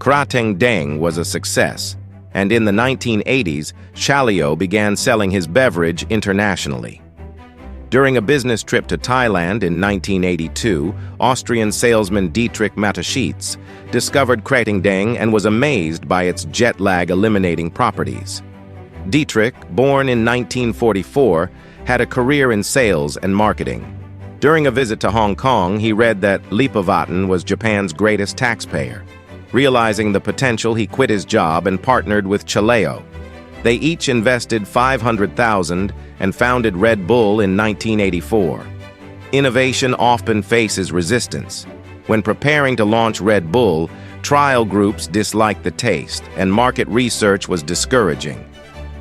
Krateng Deng was a success, and in the 1980s, Chaleo began selling his beverage internationally. During a business trip to Thailand in 1982, Austrian salesman Dietrich Mateschitz discovered Krateng Deng and was amazed by its jet lag-eliminating properties. Dietrich, born in 1944, had a career in sales and marketing. During a visit to Hong Kong, he read that Lipavatten was Japan's greatest taxpayer. Realizing the potential, he quit his job and partnered with Chaleo. They each invested $500,000 and founded Red Bull in 1984. Innovation often faces resistance. When preparing to launch Red Bull, trial groups disliked the taste, and market research was discouraging.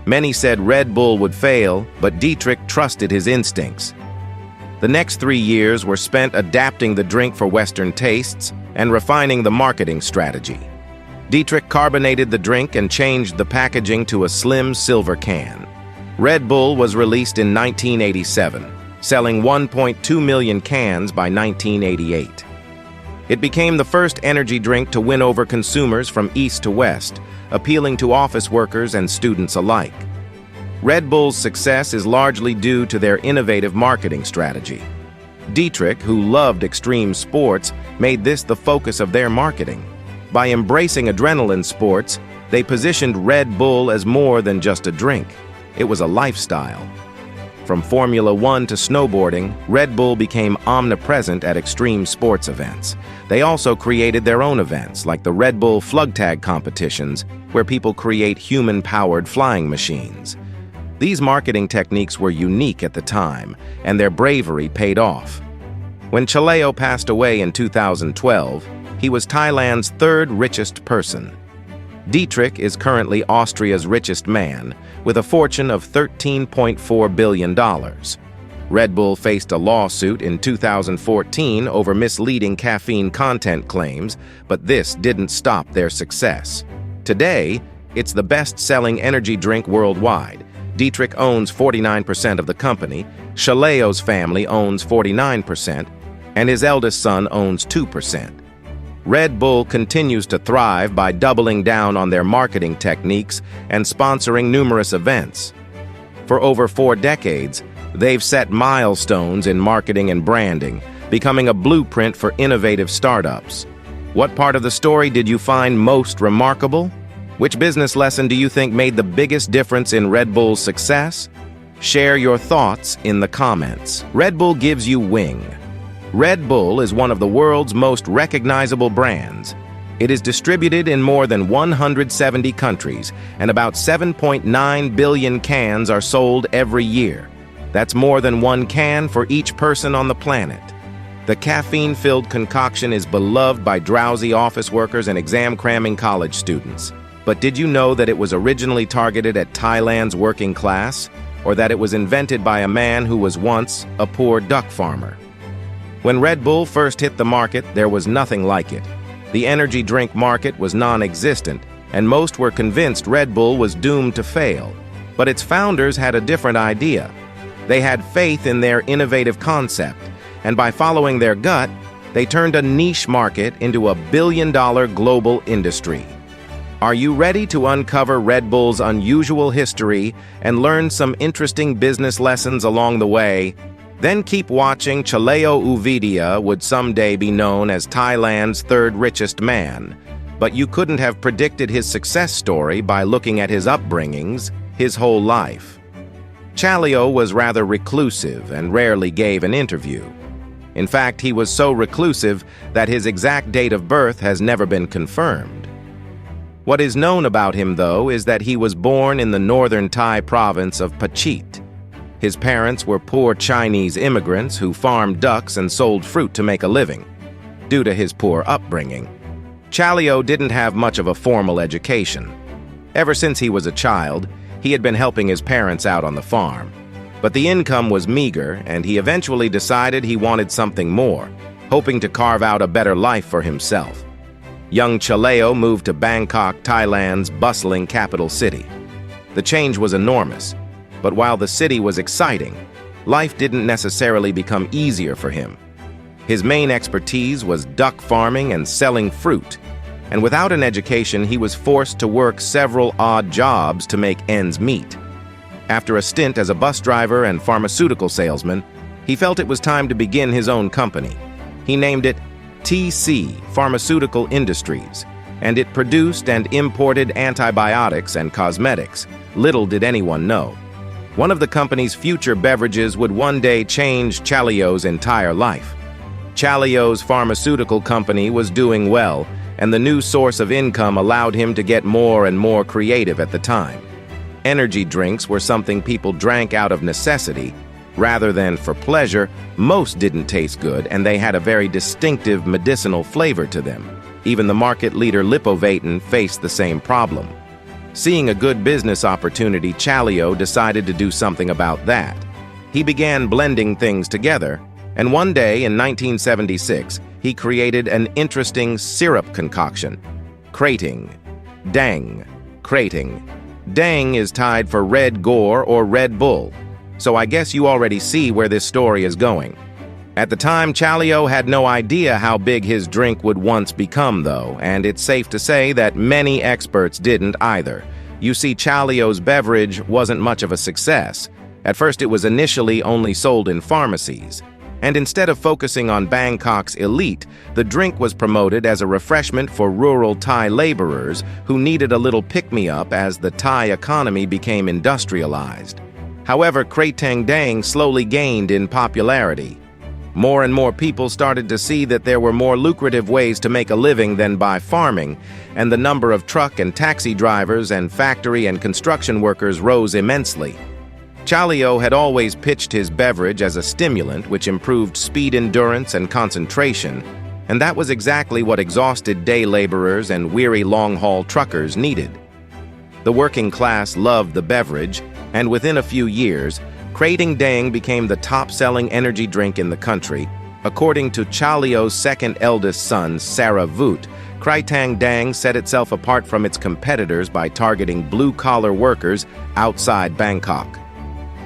Many said Red Bull would fail, but Dietrich trusted his instincts. The next 3 years were spent adapting the drink for Western tastes and refining the marketing strategy. Dietrich carbonated the drink and changed the packaging to a slim silver can. Red Bull was released in 1987, selling 1.2 million cans by 1988. It became the first energy drink to win over consumers from east to west, appealing to office workers and students alike. Red Bull's success is largely due to their innovative marketing strategy. Dietrich, who loved extreme sports, made this the focus of their marketing. By embracing adrenaline sports, they positioned Red Bull as more than just a drink. It was a lifestyle. From Formula One to snowboarding, Red Bull became omnipresent at extreme sports events. They also created their own events, like the Red Bull Flug Tag competitions, where people create human-powered flying machines. These marketing techniques were unique at the time, and their bravery paid off. When Chaleo passed away in 2012, he was Thailand's third richest person. Dietrich is currently Austria's richest man, with a fortune of $13.4 billion. Red Bull faced a lawsuit in 2014 over misleading caffeine content claims, but this didn't stop their success. Today, it's the best-selling energy drink worldwide. Dietrich owns 49% of the company, Chaleo's family owns 49%, and his eldest son owns 2%. Red Bull continues to thrive by doubling down on their marketing techniques and sponsoring numerous events. For over 4 decades, they've set milestones in marketing and branding, becoming a blueprint for innovative startups. What part of the story did you find most remarkable? Which business lesson do you think made the biggest difference in Red Bull's success? Share your thoughts in the comments. Red Bull gives you wing. Red Bull is one of the world's most recognizable brands. It is distributed in more than 170 countries, and about 7.9 billion cans are sold every year. That's more than 1 can for each person on the planet. The caffeine-filled concoction is beloved by drowsy office workers and exam-cramming college students. But did you know that it was originally targeted at Thailand's working class, or that it was invented by a man who was once a poor duck farmer? When Red Bull first hit the market, there was nothing like it. The energy drink market was non-existent, and most were convinced Red Bull was doomed to fail. But its founders had a different idea. They had faith in their innovative concept, and by following their gut, they turned a niche market into a billion-dollar global industry. Are you ready to uncover Red Bull's unusual history and learn some interesting business lessons along the way? Then keep watching. Chaleo Uvidia would someday be known as Thailand's third richest man. But you couldn't have predicted his success story by looking at his upbringings his whole life. Chaleo was rather reclusive and rarely gave an interview. In fact, he was so reclusive that his exact date of birth has never been confirmed. What is known about him, though, is that he was born in the northern Thai province of Pachit. His parents were poor Chinese immigrants who farmed ducks and sold fruit to make a living. Due to his poor upbringing, Chaleo didn't have much of a formal education. Ever since he was a child, he had been helping his parents out on the farm. But the income was meager, and he eventually decided he wanted something more, hoping to carve out a better life for himself. Young Chaleo moved to Bangkok, Thailand's bustling capital city. The change was enormous, but while the city was exciting, life didn't necessarily become easier for him. His main expertise was duck farming and selling fruit. and without an education, he was forced to work several odd jobs to make ends meet. After a stint as a bus driver and pharmaceutical salesman, he felt it was time to begin his own company. He named it TC Pharmaceutical Industries, and it produced and imported antibiotics and cosmetics. Little did anyone know. One of the company's future beverages would one day change Chalio's entire life. Chalio's pharmaceutical company was doing well, and the new source of income allowed him to get more and more creative at the time. Energy drinks were something people drank out of necessity, rather than for pleasure. Most didn't taste good, and they had a very distinctive medicinal flavor to them. Even the market leader Lipovatin faced the same problem. Seeing a good business opportunity, Chalio decided to do something about that. He began blending things together, and one day in 1976, he created an interesting syrup concoction. Krating. Dang. Krating. Dang is tied for Red Gore or Red Bull, so I guess you already see where this story is going. At the time, Chalio had no idea how big his drink would once become, though, and it's safe to say that many experts didn't either. You see, Chalio's beverage wasn't much of a success. At first, it was initially only sold in pharmacies. And instead of focusing on Bangkok's elite, the drink was promoted as a refreshment for rural Thai laborers who needed a little pick-me-up as the Thai economy became industrialized. However, Krating Dang slowly gained in popularity. More and more people started to see that there were more lucrative ways to make a living than by farming, and the number of truck and taxi drivers and factory and construction workers rose immensely. Chalio had always pitched his beverage as a stimulant which improved speed endurance and concentration, and that was exactly what exhausted day laborers and weary long-haul truckers needed. The working class loved the beverage, and within a few years, Krating Dang became the top-selling energy drink in the country. According to Chalio's second eldest son, Sarah Voot, Krating Dang set itself apart from its competitors by targeting blue-collar workers outside Bangkok.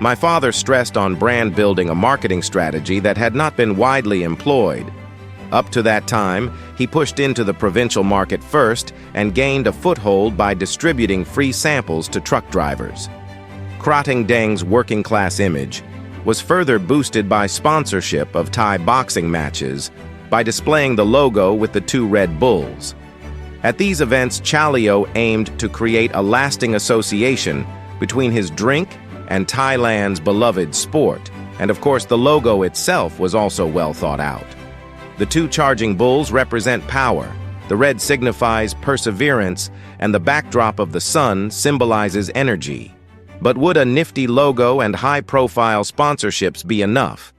My father stressed on brand-building, a marketing strategy that had not been widely employed. Up to that time, he pushed into the provincial market first and gained a foothold by distributing free samples to truck drivers. Krating Dang's working-class image was further boosted by sponsorship of Thai boxing matches by displaying the logo with the two Red Bulls. At these events, Chalio aimed to create a lasting association between his drink and Thailand's beloved sport, and of course the logo itself was also well thought out. The two charging bulls represent power, the red signifies perseverance, and the backdrop of the sun symbolizes energy. But would a nifty logo and high-profile sponsorships be enough?